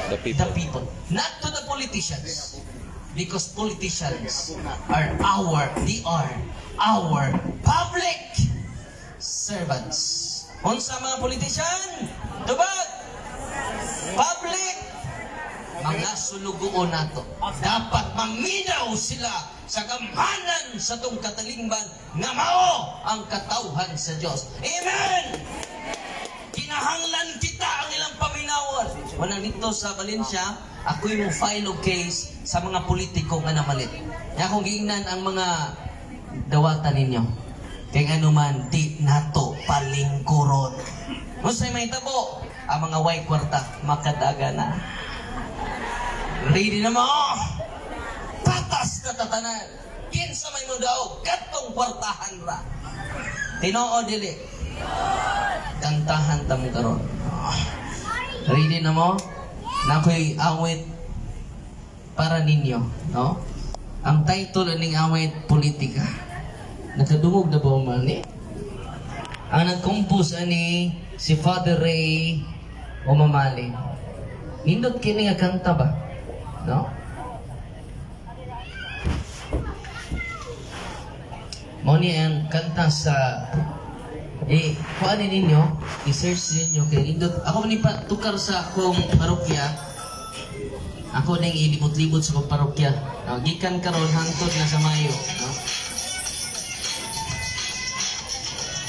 The the people. Not to the politicians. Because politicians are our public servants. Unsa mga politician? Tubag! Public! Mga sulugoon nato. Dapat maminaw sila sa gamhanan sa tong katalingban nga mao ang katawhan sa Dios. Amen! Kinahanglan kita ang ilang paminawon. Wala nito sa Valencia, ako'y mo file of case sa mga politiko nga namalit. Kaya kung giingnan ang mga dawatan ninyo, kaya anuman di nato palingkuron. Musay may tabo, ang mga way kwarta, makadaga na. Ready na mo? Patas na tatanan. Kinsa may mo daw, katong kwartahan ra. Tinoo dili. Kantahan tamo karon. Ready na mo? Nakoy awit para ninyo, no? Ang title ning awit politika. Nakadungog na ba man ni? Ang nag-compose ani si Father Ray Omamali. Nindot kini nga kanta ba? No? Moni ang kanta sa kuan ninyo, i-search ninyo kay nindot. Ako ni tukar sa akong parokya. Ako nang ilibot-libot sa akong parokya. No, gikan karon hangtod na sa Mayo, no?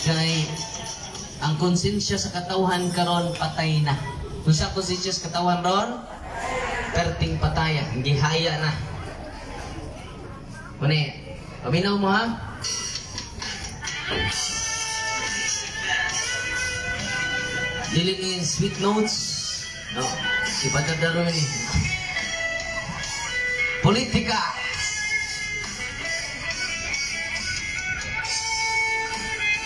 Kay ang konsensya sa katawhan karon patay na. Kung sa konsensya sa katawhan ron, perting pataya, hindi haya na. Mune, paminaw mo ha? Dili ni sweet notes. No, ipadadaro ni. Politika.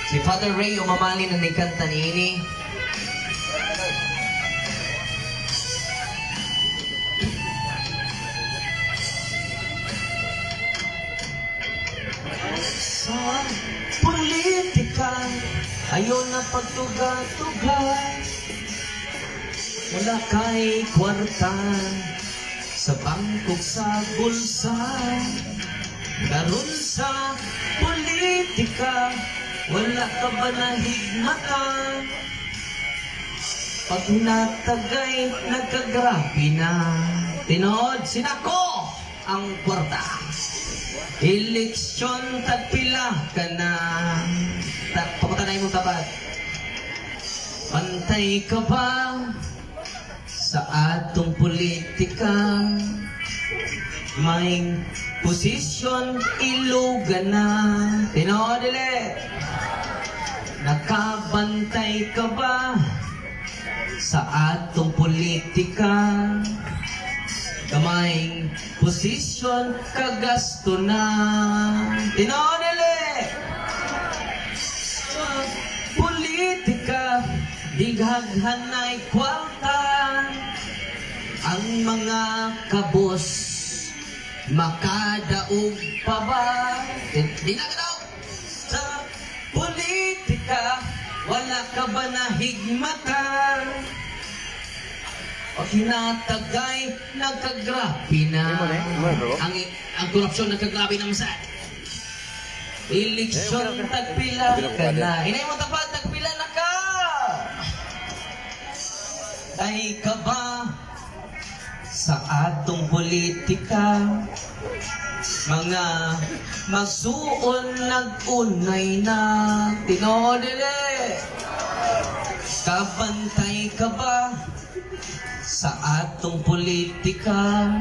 Si Father Ray Omamali na nikanta niini. Sa politika, ayaw na pagtuga-tuga. Wala kay kwarta sa bangkok sa bulsa. Karon sa politika, wala ka ba nahigmatan? Pag natagay, nagkagrabe na. Tinood, sinako ang kwarta. Eleksyon, tagpila ka na. Pakutanay mo tapat. Pantay ka ba sa atong politika? May posisyon, ilugan na. Tinood, dili. Nakabantay ka ba sa atong politika? Kamay posisyon, kagasto na. Tinood, dili. Sa politika, dighaghanay kwarta. Ang mga kabos, makadaog pa ba? Di na ka daw. Sa politika, wala ka ba nahigmatan? Pag hinatagay, nagkagrabe na. Ang korupsyon nagkagrabe naman sa eleksyon, tagpila ka na. Hinay mo tapat, tagpila na ka. Ay ka ba sa atong politika, mga magsuon nag-unay na. Tinuod dili, kabantay ka ba sa atong politika?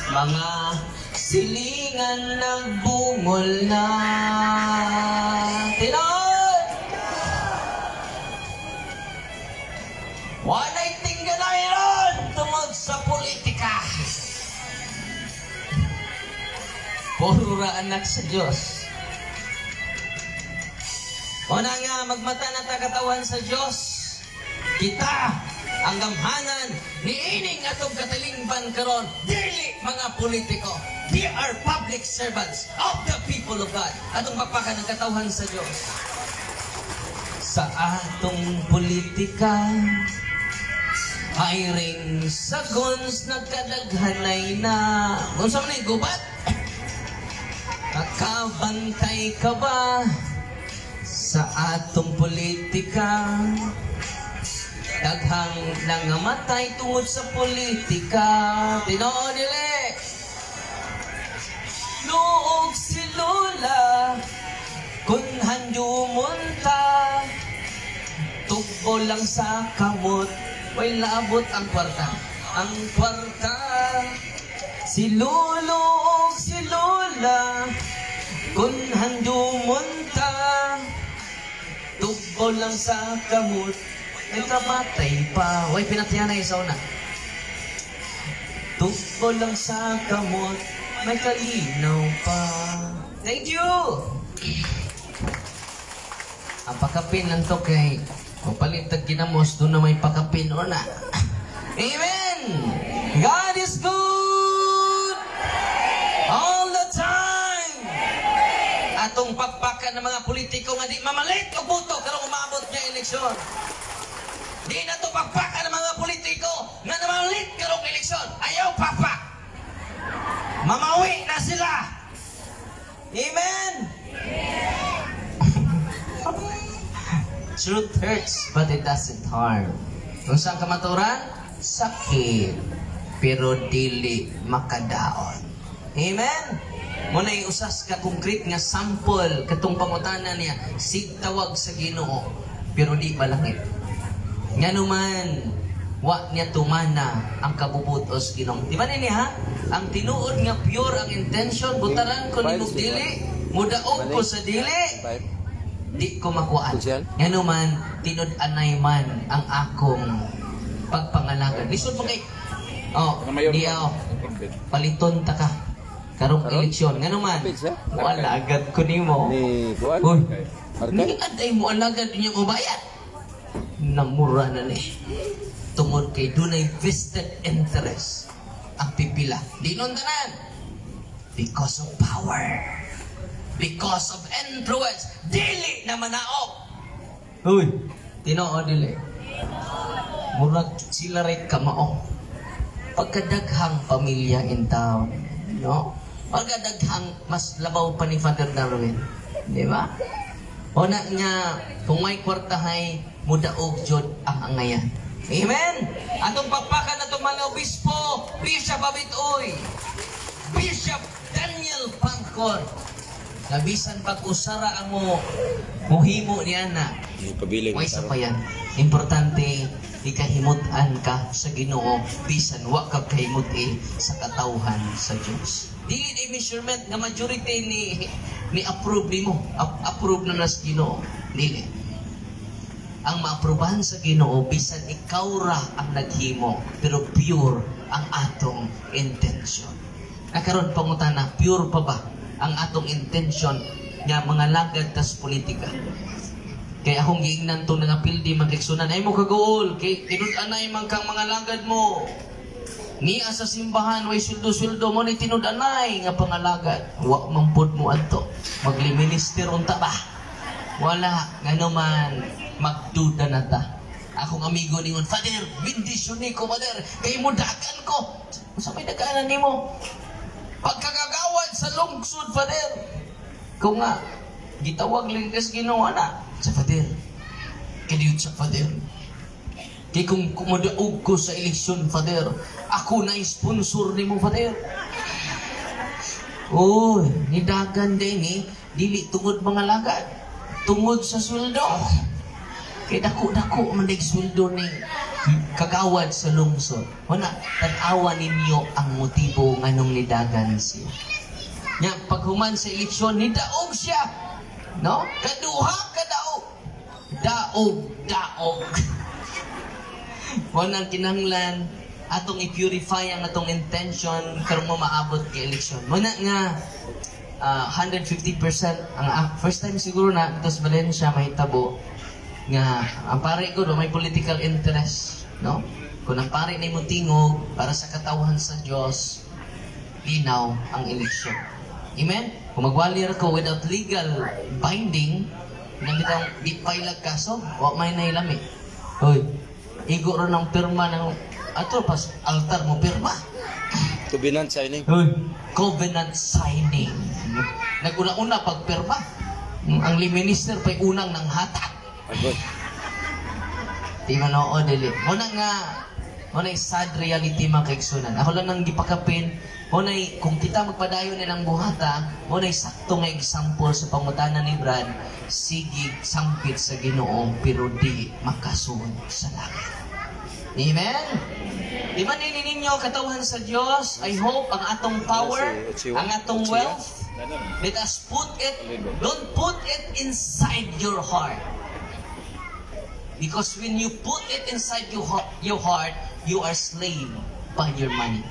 Mga silingan nagbungol na. Tinuod, walay tinggalayron tungod sa politika. Puro ra anak sa Diyos. Una nga, magmata na tagatawan sa Diyos. Kita ang gamhanan ni ining atong katilingban karon, dili mga politiko. We are public servants of the people of God. Atong pagpakan ng katawan sa Diyos. Sa atong politika, ay ring sagons nagkadaghanay na. Kung saan na gubat? Nakabantay ka ba sa atong politika? Daghang nangamatay tungod sa politika. Tinuod dili, luog si Lola kun handumon ta, tugbo lang sa kamot, way labot ang kwarta. Ang kwarta, si Lolo o si Lola kun handumon ta, tugbo lang sa kamot, may kamatay pa. Way pinatiyan na isa una. Tugbo lang sa kamot, may kalinaw pa. Thank you! Ang pakapin lang to kay mapalitag ginamos, doon na may pakapin o na. Amen! God is good! All the time! Atong pagpakan ng mga politiko nga di mamalit o buto karong umabot niya eleksyon. Di na to pagpakan ng mga politiko nga namalit karong eleksyon. Ayaw papak! Mamawi na sila! Amen! Truth hurts, but it doesn't harm. Kung saan kamaturan? Sakit, pero dili makadaon. Amen? Muna usas ka konkrete nga sample katong pangutanan niya, sigtawag sa Ginoo, pero di balangit. Nga naman, wa niya tumana ang kabubutos Ginoo. Di ba nini ha? Ang tinuod nga pure ang intention, butaran ko ni dili, mudaog ko sa dili, di ko makuan. Nga naman, tinud-anay man ang akong pagpangalagan. Lisod mo kay, di paliton ta ka. Karong eleksyon. Nga naman, mualagad ko ni mo. Uy, ni aday mo alagad niya mo bayad. Namura na ni. Tungod kay dunay vested interest ang pipila. Di nun tanan. Because of power. Because of influence. Dili na manaok. Uy, Tinoo dili. Murag sila rin kamao. Pagkadaghang pamilya in town. No? Pagkadaghang mas labaw pa ni Father Darwin. Di ba? Una nga, kung may kwartahay, mudaog jud ang angayan. Amen? Atong pagpakan na itong mga obispo, Bishop Abitoy, Bishop Daniel Pangkor, nabisan pag-usara ang muhimo niya na. Way sa pa yan. Importante, ikahimutan ka sa Ginoo, bisan wa ka kahimuti sa katawhan sa Diyos. Dili na measurement nga majority ni approve ni mo. Approve na nas Ginoo. Dili. Ang maaprubahan sa Ginoo, bisan ikaw ra ang naghimo, pero pure ang atong intention. Nakaroon pangutana, pure pa ba ang atong intention nga mga lagad tas politika? Kaya akong giingnan to nga pildi magkiksunan, ay mo kagool, kay tinud-anay man kang mga lagad mo. Niya sa simbahan, way suldo-suldo mo ni tinud-anay nga pangalagad. Wa mampod mo ato, magli-minister unta ba? Wala, nga naman, magduda na ta. Akong amigo ningon, Father, bindisyon ni ko, Father, kay mo dagan ko. Sa may dagaanan ni mo? Pagkagagawad sa lungsod, Father. Kung nga, gitawag ligas ginawa na sa Father. Kadiyot sa Father. Kaya kung kumadaog ko sa eleksyon, Father, ako na sponsor ni mo, Father. Oh, nidagan din eh. Dili tungod mga lagad. Tungod sa sweldo. Kaya dako-dako mandig sweldo ni kagawad sa lungsod. Wala, tanawa ninyo ang motibo nga nung nidagan siya. Nya, paghuman sa eleksyon, nidaog siya. No? Kaduha, kadaog. Daog. Walang kinahanglan atong i-purify ang atong intention karon mo maabot kay eleksyon. Muna nga 150% ang first time siguro na ito sa Valencia may tabo nga ang pare ko may political interest, no? Kung ang pare ni mo tingog para sa katawhan sa Dios, linaw ang eleksyon. Amen? Kung magwalir ko without legal binding, nang bitang di pailag kaso, wa may nailami. Hoy, igo ron ang pirma ng ato pas altar mo pirma. Covenant signing. Covenant signing. Naguna-una pag pirma. Ang minister pa'y unang nang hatak. Agad. Di manood dili. Muna nga, muna sad reality mga kaigsunan. Ako lang nang gipakapin, muna kung kita magpadayon nilang buhata, muna sakto nga example sa pangutanan ni Brad, sigig sampit sa Ginoo pero di makasunod sa langit. Amen? Di ba ninyo katawhan sa Diyos? I hope ang atong power, ang atong wealth, let us put it, don't put it inside your heart. Because when you put it inside your heart, you are slave by your money.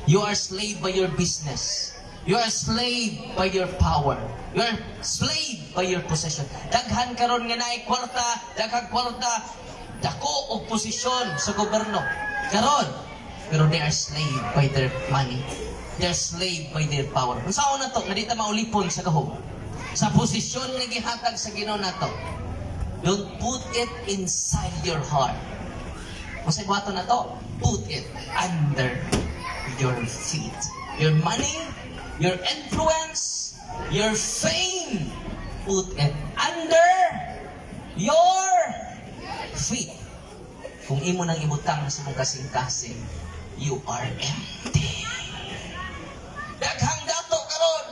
You are slave by your business. You are slave by your power. You are slave by your possession. Daghan karon nga naay kwarta, daghang kwarta, dako og posisyon sa gobyerno. Karon, pero they are slave by their money. They are slave by their power. Kung saan na to, nga di ta maulipon sa kahog. Sa posisyon nga gihatag sa Ginoo nato. Don't put it inside your heart. Kung sa gwato na to, put it under your feet. Your money, your influence, your fame, put it under your feet. Kung imo nang ibutang sa mong kasing-kasing, you are empty. Daghang dato karon,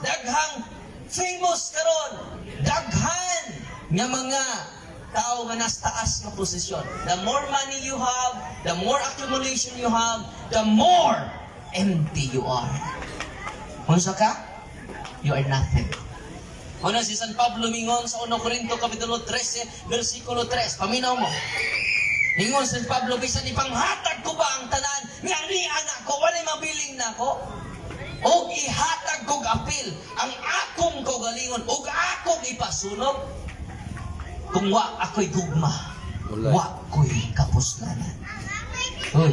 daghang famous karon, daghan nga mga tao nga nas taas nga posisyon. The more money you have, the more accumulation you have, the more empty you are. Unsa ka? You are nothing. Una si San Pablo mingon sa 1 Corinto kapitulo 13 versikulo 3. Paminaw mo. Mingon San Pablo, bisan ipanghatag ko ba ang tanan nga ni anak ko walay mabiling nako? Og ihatag kog apil ang akong kaugalingon og akong ipasunog. Kung wa ako'y gugma, wa ko'y kapuslanan. Hoy,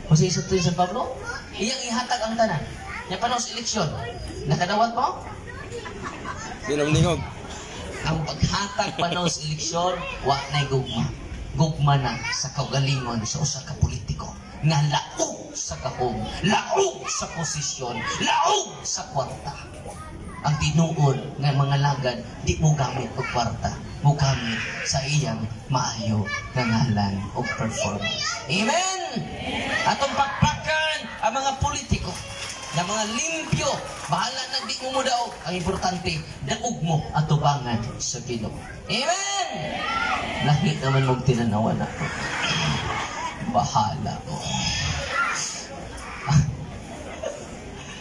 kung sa isa ito yung San Pablo, iyang ihatag ang tanan. Yan pa sa eleksyon. Nakadawat mo? Sinamlingog. Ang paghatag pa sa eleksyon, wa na'y gugma. Gugma na sa kaugalingon sa usa ka politiko. Nga laog sa kahog, laog sa posisyon, laog sa kwarta. Ang tinuod ng mga lagad, di mo gamit o kwarta. Mo gamit sa iyang maayo nga ngalan o performance. Amen! Atong pakpakan ang mga politiko na mga limpyo, bahala na di mo daog. Ang importante, daog mo at tubangan sa Ginoo. Amen! Lahi naman mong tinanawan ako. Bahala mo.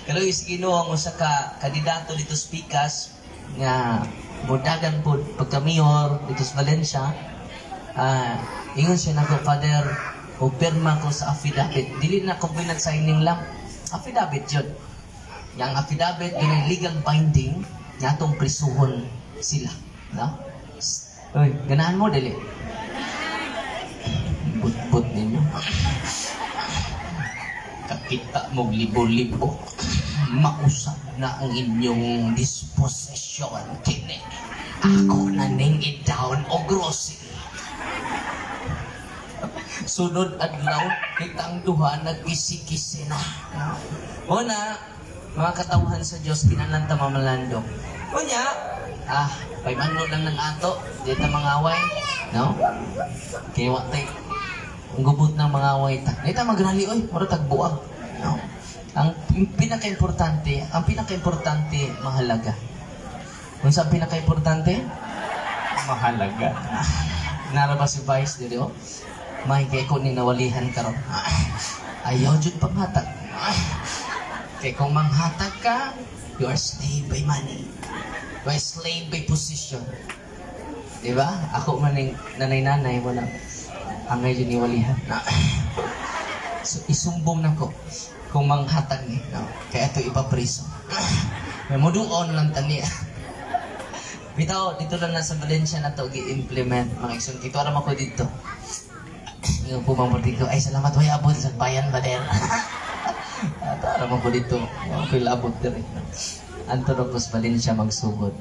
Pero yung Ginoo mo sa kandidato dito sa Pikas nga mudagan po pagka-mayor dito sa Valencia, ingon siya na ko, Father, o pirma ko sa affidavit. Dili na covenant signing lang. Affidavit yun. Yung affidavit, yun ang legal binding na itong prisuhon sila. No? Uy, ganahan mo, dili. Put ninyo. Kakita mo libo-libo. Mausap na ang inyong disposisyon. Kini, ako na ning i-down o grocery. Sunod adlaw, kitang duha nag-kisi-kisi na. Una, mga katawhan sa Diyos, kinananta mamalandong. Kunya, paymanlo lang ng ato, dito mga away, no? Kaya watay, Ang gubot ng mga waita. Naita magrali, oy, mura tagbuang. No? Ang pinaka-importante, mahalaga. Kung saan pinaka-importante? Mahalaga. Naraba si Vice dito, oh. May kay ko ni nawalihan karon. Ayaw jud panghatag. Kay kung manghatag ka, you are slave by money. You are slave by position. Diba? Ako maning nanay-nanay mo lang. Ang ngayon niwalihan. So, isumbong na ko kung manghatag ni. No? Kaya ito ipapriso. May muduon lang tani. Bitaw, dito lang na sa Valencia na ito i-implement. Mga ikson, kito aram ako dito. Yung pumambol dito, ay salamat, way abot sa bayan ba din? Ito aram ako dito. Ako yung labot din. Antonopos Valencia magsugod.